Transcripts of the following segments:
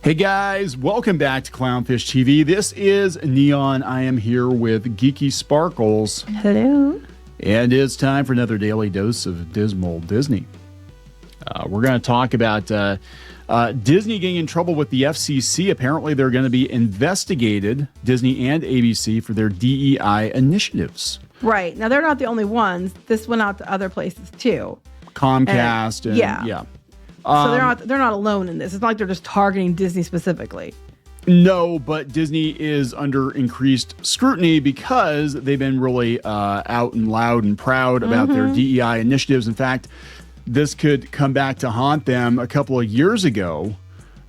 Hey guys, welcome back to Clownfish TV. This is Kneon. I am here with Geeky Sparkles. Hello. And it's time for another daily dose of dismal Disney. We're going to talk about Disney getting in trouble with the FCC. Apparently, they're going to be investigated, Disney and ABC, for their DEI initiatives. Right. Now, they're not the only ones. This went out to other places, too. Comcast. And yeah. So they're not alone in this. It's not like they're just targeting Disney specifically. No, but Disney is under increased scrutiny because they've been really out and loud and proud about their DEI initiatives. In fact, this could come back to haunt them. A couple of years ago,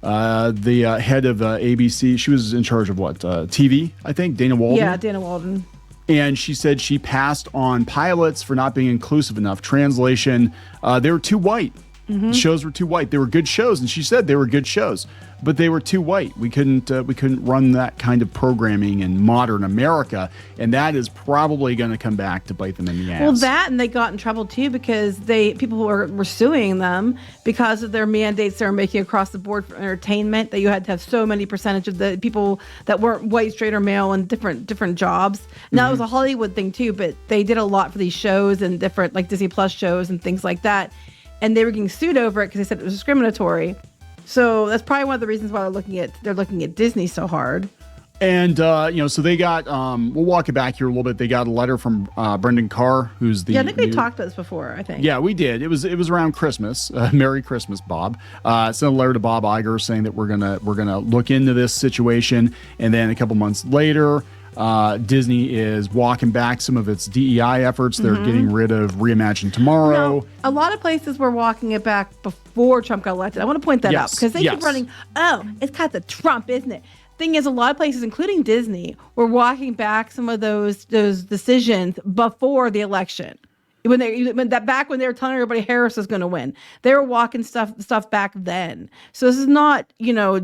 the head of ABC, she was in charge of what? TV, I think, Dana Walden? Yeah, Dana Walden. And she said she passed on pilots for not being inclusive enough. Translation, they were too white. The shows were too white. They were good shows, and she said they were good shows, but they were too white. We couldn't run that kind of programming in modern America, and that is probably going to come back to bite them in the ass. Well, that, and they got in trouble too because people were suing them because of their mandates they were making across the board for entertainment. That you had to have so many percentage of the people that weren't white, straight, or male in different jobs. Now it was a Hollywood thing too, but they did a lot for these shows and different like Disney Plus shows and things like that. And they were getting sued over it because they said it was discriminatory. So that's probably one of the reasons why they're looking at Disney so hard. And so they got. We'll walk it back here a little bit. They got a letter from Brendan Carr, who's the. Yeah, I think we talked about this before. I think. Yeah, we did. It was around Christmas. Merry Christmas, Bob. Sent a letter to Bob Iger saying that we're gonna look into this situation, and then a couple months later. Disney is walking back some of its DEI efforts. They're getting rid of Reimagine Tomorrow. No, a lot of places were walking it back before Trump got elected. I want to point that out because they keep running, it's because of Trump, isn't it? Thing is, a lot of places, including Disney, were walking back some of those decisions before the election. When they were telling everybody Harris was going to win, they were walking stuff back then. So this is not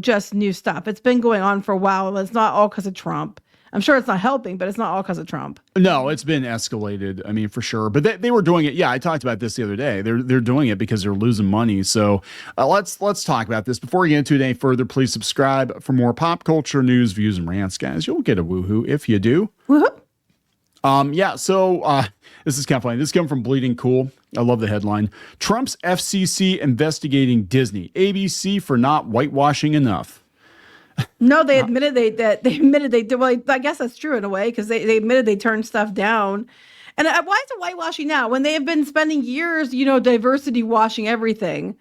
just new stuff. It's been going on for a while, and it's not all because of Trump. I'm sure it's not helping, but it's not all because of Trump. No, it's been escalated. I mean, for sure. But they were doing it. Yeah, I talked about this the other day. They're doing it because they're losing money. So let's talk about this. Before we get into it any further, please subscribe for more pop culture news, views, and rants, guys. You'll get a woohoo if you do. Woohoo. So this is kind of funny. This is coming from Bleeding Cool. I love the headline. Trump's FCC investigating Disney. ABC for not whitewashing enough. No, they admitted they did. Well, I guess that's true in a way because they admitted they turned stuff down. And why is it whitewashing now when they have been spending years, diversity washing everything?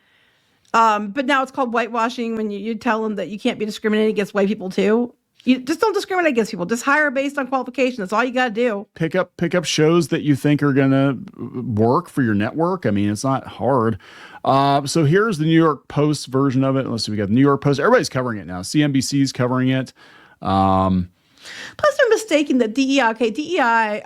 But now it's called whitewashing when you tell them that you can't be discriminating against white people too. You just don't discriminate against people. Just hire based on qualification. That's all you got to do. Pick up shows that you think are going to work for your network. I mean, it's not hard. So here's the New York Post version of it. Let's see, we got the New York Post. Everybody's covering it now. CNBC's covering it. Plus, they're mistaking that DEI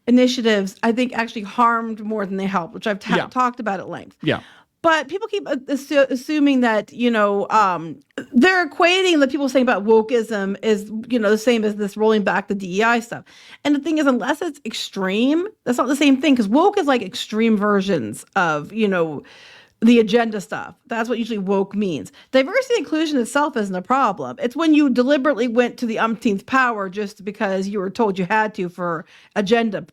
initiatives, I think, actually harmed more than they helped, which I've talked about at length. Yeah. But people keep assuming that, they're equating the people saying about wokeism is, the same as this rolling back the DEI stuff. And the thing is, unless it's extreme, that's not the same thing because woke is like extreme versions of, the agenda stuff. That's what usually woke means. Diversity and inclusion itself isn't a problem. It's when you deliberately went to the umpteenth power just because you were told you had to for agenda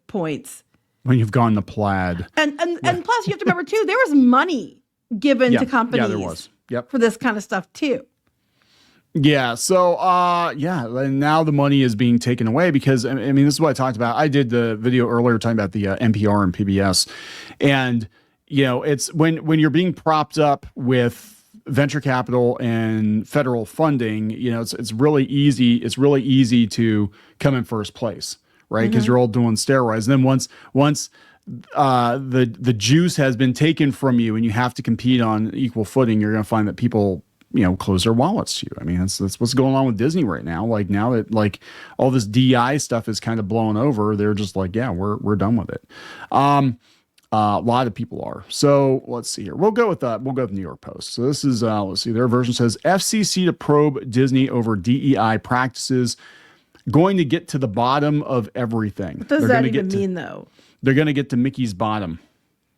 points. When you've gone to plaid. And plus you have to remember too, there was money given to companies there was. For this kind of stuff too. Yeah. So, and now the money is being taken away because, I mean, this is what I talked about. I did the video earlier talking about the NPR and PBS. And, it's when you're being propped up with venture capital and federal funding, it's really easy. It's really easy to come in first place. Right, because you're all doing steroids, and then once the juice has been taken from you, and you have to compete on equal footing, you're going to find that people, close their wallets to you. I mean, that's what's going on with Disney right now. Like now that all this DI stuff is kind of blown over, they're just like, yeah, we're done with it. A lot of people are. So let's see here. We'll go with the New York Post. So this is let's see. Their version says FCC to probe Disney over DEI practices. Going to get to the bottom of everything. What does that even mean, though? They're going to get to Mickey's bottom.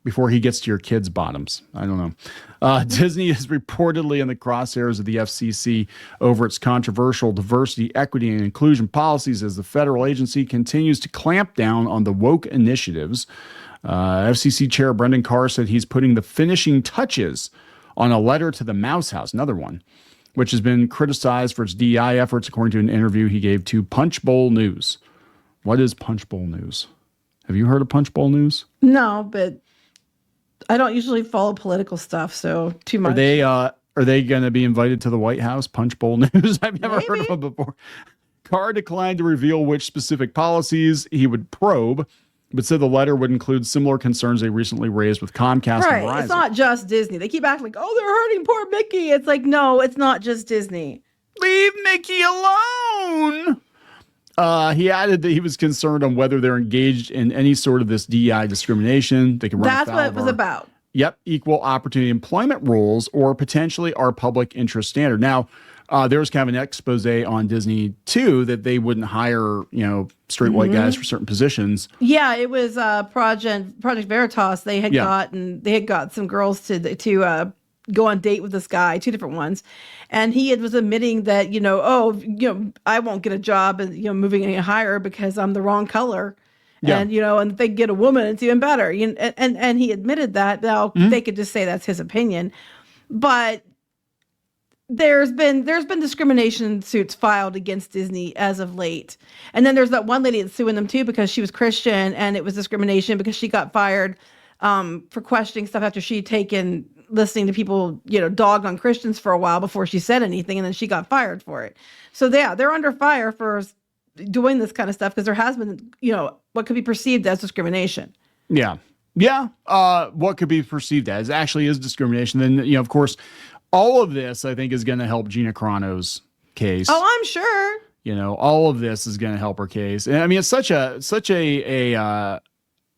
before he gets to your kids' bottoms. I don't know. Disney is reportedly in the crosshairs of the FCC over its controversial diversity, equity, and inclusion policies as the federal agency continues to clamp down on the woke initiatives. FCC Chair Brendan Carr said he's putting the finishing touches on a letter to the Mouse House, another one, which has been criticized for its DEI efforts, according to an interview he gave to Punchbowl News. What is Punchbowl News? Have you heard of Punchbowl News? No, but I don't usually follow political stuff, so too much. Are they going to be invited to the White House? Punchbowl News? I've never heard of them before. Carr declined to reveal which specific policies he would probe, but said the letter would include similar concerns they recently raised with Comcast and Verizon. It's not just Disney. They keep acting like, oh, they're hurting poor Mickey. It's like, no, it's not just Disney. Leave Mickey alone. He added that he was concerned on whether they're engaged in any sort of this DEI discrimination. They can run That's what it was about. Yep, equal opportunity employment rules or potentially our public interest standard. Now, there was kind of an expose on Disney too that they wouldn't hire, straight white guys for certain positions. Yeah, it was Project Veritas. They had got some girls to go on date with this guy, 2 different ones, and he was admitting that I won't get a job and moving any higher because I'm the wrong color. Yeah. And and if they get a woman, it's even better. And he admitted that. Now they could just say that's his opinion, but there's been discrimination suits filed against Disney as of late. And then there's that one lady that's suing them too because she was Christian and it was discrimination because she got fired for questioning stuff after she'd taken listening to people, dog on Christians for a while before she said anything, and then she got fired for it. So they're under fire for doing this kind of stuff because there has been, what could be perceived as discrimination. Yeah. Yeah. What could be perceived as actually is discrimination. Then, of course, all of this, I think, is going to help Gina Carano's case. Oh, I'm sure. All of this is going to help her case. And I mean, it's such a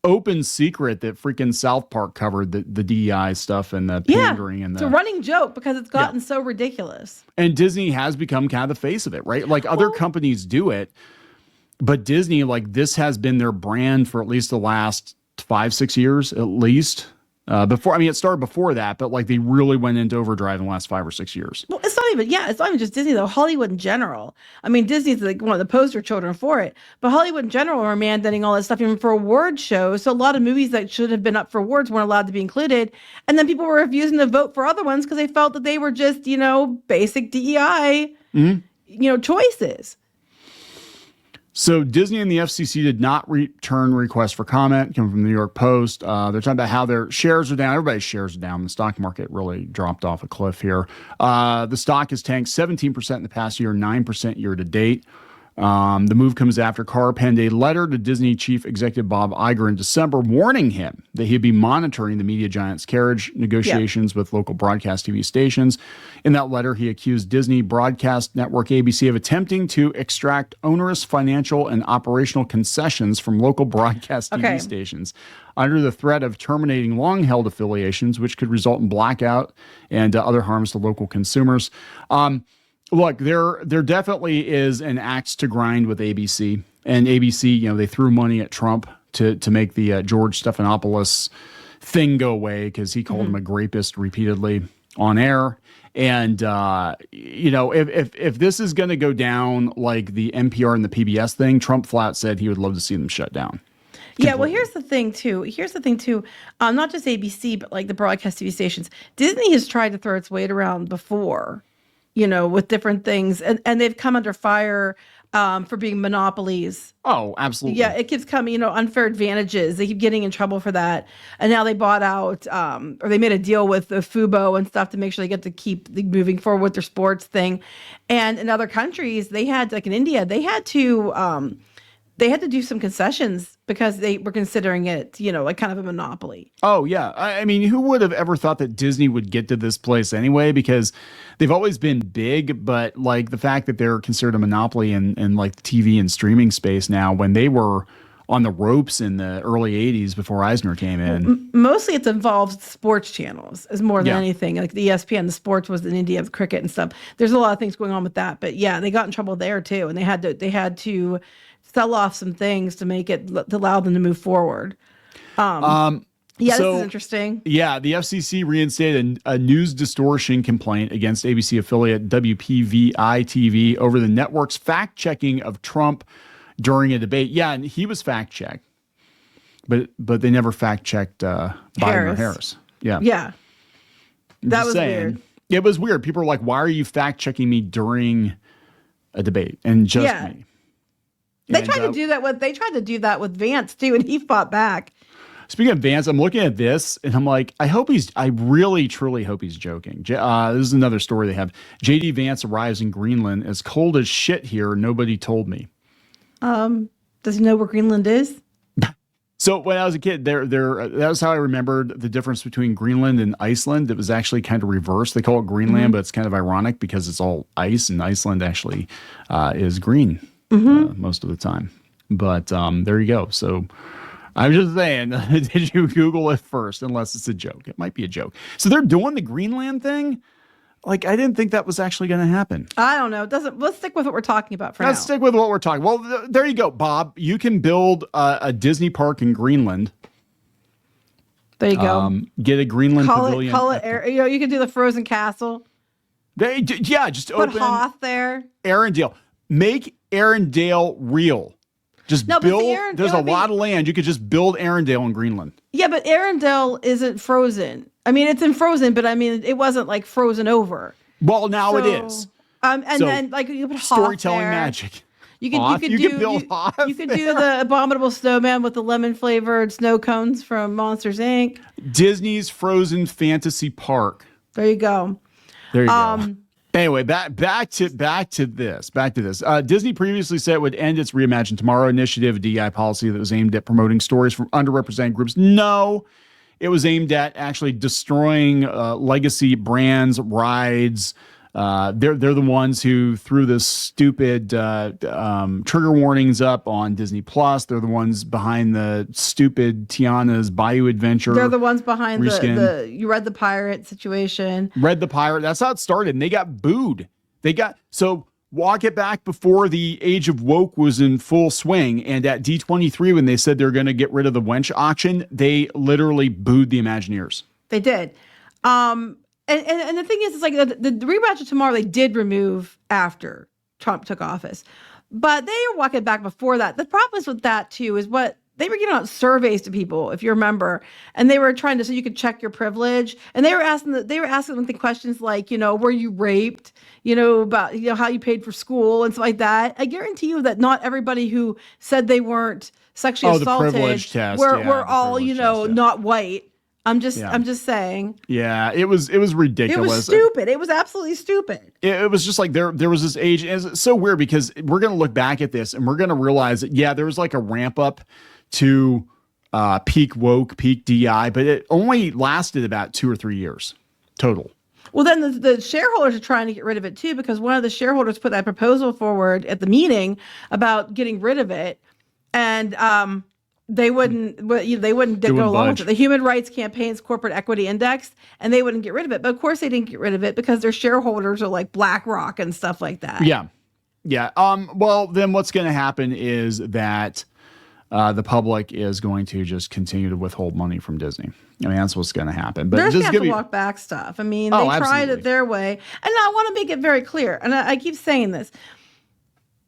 open secret that freaking South Park covered the DEI stuff and the pandering and it's a running joke because it's gotten so ridiculous. And Disney has become kind of the face of it, right? Like other companies do it, but Disney, like this has been their brand for at least the last 5-6 years, at least. It started before that, but like they really went into overdrive in the last 5 or 6 years. Well, it's not even just Disney though. Hollywood in general. I mean, Disney's like one of the poster children for it, but Hollywood in general are mandating all that stuff even for award shows. So a lot of movies that should have been up for awards weren't allowed to be included, and then people were refusing to vote for other ones because they felt that they were just basic DEI choices. So Disney and the FCC did not return requests for comment, coming from the New York Post. They're talking about how their shares are down. Everybody's shares are down. The stock market really dropped off a cliff here. The stock has tanked 17% in the past year, 9% year to date. The move comes after Carr penned a letter to Disney chief executive Bob Iger in December, warning him that he'd be monitoring the media giant's carriage negotiations with local broadcast TV stations. In that letter, he accused Disney broadcast network ABC of attempting to extract onerous financial and operational concessions from local broadcast TV stations under the threat of terminating long-held affiliations, which could result in blackout and other harms to local consumers. Look, there definitely is an axe to grind with ABC. And ABC, they threw money at Trump to make the George Stephanopoulos thing go away because he called him a rapist repeatedly on air. And, if this is going to go down like the NPR and the PBS thing, Trump flat said he would love to see them shut down. Completely. Yeah, well, here's the thing, too. Not just ABC, but like the broadcast TV stations. Disney has tried to throw its weight around before, with different things. And they've come under fire for being monopolies. Oh, absolutely. Yeah, it keeps coming, unfair advantages. They keep getting in trouble for that. And now they bought out, or they made a deal with the Fubo and stuff to make sure they get to keep moving forward with their sports thing. And in other countries, they had, like in India, they had to do some concessions because they were considering it, like kind of a monopoly. Oh, yeah. I mean, who would have ever thought that Disney would get to this place anyway? Because they've always been big, but like the fact that they're considered a monopoly in like the TV and streaming space now, when they were on the ropes in the early 80s before Eisner came in. Mostly it's involved sports channels as more than anything. Like the ESPN, the sports was in India, the cricket and stuff. There's a lot of things going on with that. But yeah, they got in trouble there too. And they had to sell off some things to make it, to allow them to move forward. Yeah, So, this is interesting. Yeah, the FCC reinstated a news distortion complaint against ABC affiliate WPVI TV over the network's fact checking of Trump during a debate. Yeah, and he was fact checked, but they never fact checked Biden or Harris. Yeah, Yeah, that was weird. It was weird. People were like, "Why are you fact checking me during a debate?" And just me. They tried to do that with Vance too, and he fought back. Speaking of Vance, I'm looking at this and I'm like, I really, truly hope he's joking. This is another story they have. JD Vance arrives in Greenland. It's cold as shit here. Nobody told me. Does he know where Greenland is? So when I was a kid, that was how I remembered the difference between Greenland and Iceland. It was actually kind of reversed. They call it Greenland, but it's kind of ironic because it's all ice, and Iceland actually is green most of the time. But there you go. So I'm just saying, did you Google it first? Unless it's a joke. It might be a joke. So they're doing the Greenland thing? Like, I didn't think that was actually going to happen. I don't know. Let's stick with what we're talking about for now. Let's stick with what we're talking. Well, there you go, Bob. You can build a Disney park in Greenland. There you go. Get a Greenland pavilion. You can do the Frozen Castle. Just put open Hoth there. Arendelle. Make Arendelle real. Just build. There's a lot of land. You could just build Arendelle in Greenland. Yeah, but Arendelle isn't frozen. I mean, it's in frozen, but I mean, it wasn't like frozen over. Well, now it is. Then like you put Hoth storytelling there. magic. You could build Hoth. You could do the abominable snowman with the lemon flavored snow cones from Monsters Inc. Disney's Frozen Fantasy Park. There you go. There you go. Anyway, back to this. Disney previously said it would end its Reimagine Tomorrow initiative, a DEI policy that was aimed at promoting stories from underrepresented groups. No, it was aimed at actually destroying legacy brands, rides. They're the ones who threw this stupid trigger warnings up on Disney Plus. They're the ones behind the stupid Tiana's Bayou Adventure. They're the ones behind the you read the pirate situation. Read the pirate. That's how it started. And they got booed. So walk it back before the age of woke was in full swing. And at D23, when they said they're going to get rid of the wench auction, they literally booed the Imagineers. They did. And the thing is, it's like the Reimagine Tomorrow, they did remove after Trump took office. But they were walking back before that. The problem is with that, too, is what they were giving out surveys to people, if you remember, and they were trying to, so you could check your privilege. And they were asking them questions like, were you raped, about, how you paid for school and stuff like that. I guarantee you that not everybody who said they weren't sexually assaulted the privilege test. were all, not white. I'm just saying. Yeah, it was ridiculous. It was stupid. It was absolutely stupid. It was just like there was this age. And it's so weird because we're going to look back at this and we're going to realize that, there was like a ramp up to peak woke, peak DI, but it only lasted about 2 or 3 years total. Well, then the shareholders are trying to get rid of it too, because one of the shareholders put that proposal forward at the meeting about getting rid of it. And they wouldn't go along with it. The Human Rights Campaign's Corporate Equity Index, and they wouldn't get rid of it. But of course they didn't get rid of it because their shareholders are like BlackRock and stuff like that. Yeah. Well, then what's going to happen is that the public is going to just continue to withhold money from Disney. I mean, that's what's going to happen. But they're just going to walk back stuff. I mean, they tried it their way. And I want to make it very clear, and I keep saying this.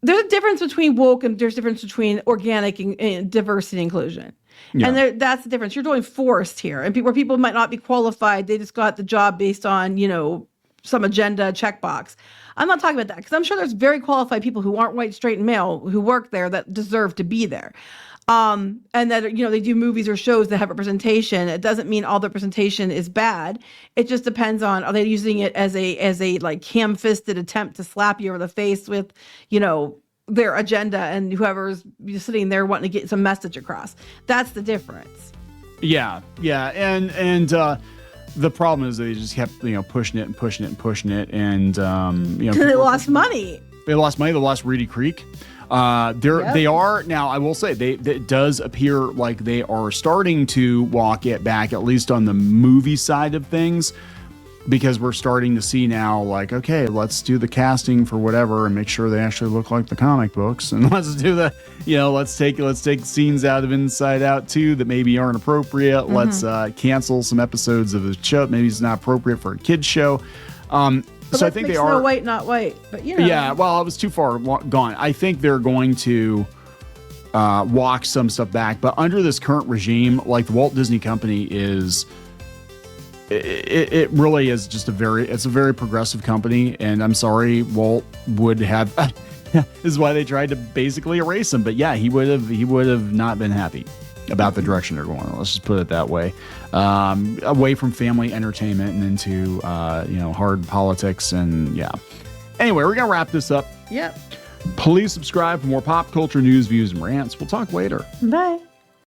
There's a difference between woke and there's a difference between organic and diversity and inclusion. Yeah. And that's the difference. You're doing forced here. And where people might not be qualified, they just got the job based on, some agenda checkbox. I'm not talking about that because I'm sure there's very qualified people who aren't white, straight, and male who work there that deserve to be there. And that, they do movies or shows that have representation. It doesn't mean all the representation is bad. It just depends on, are they using it as a like ham-fisted attempt to slap you over the face with, their agenda and whoever's sitting there wanting to get some message across. That's the difference. Yeah. And the problem is they just kept, pushing it. And, they lost money. They lost money. They lost Reedy Creek. They are now. I will say it does appear like they are starting to walk it back, at least on the movie side of things. because we're starting to see now, like, okay, let's do the casting for whatever and make sure they actually look like the comic books, and let's do the, let's take scenes out of Inside Out 2 that maybe aren't appropriate. Let's cancel some episodes of the show. Maybe it's not appropriate for a kid's show. So I think they are. Snow White, not white, but Yeah, well, I was too far gone. I think they're going to walk some stuff back, but under this current regime, like the Walt Disney Company is. It really is just a very progressive company, and I'm sorry, Walt would have. This is why they tried to basically erase him. But yeah, he would have not been happy about the direction they're going. Let's just put it that way. Away from family entertainment and into hard politics, and yeah. Anyway, we're gonna wrap this up. Yep. Please subscribe for more pop culture news, views, and rants. We'll talk later. Bye.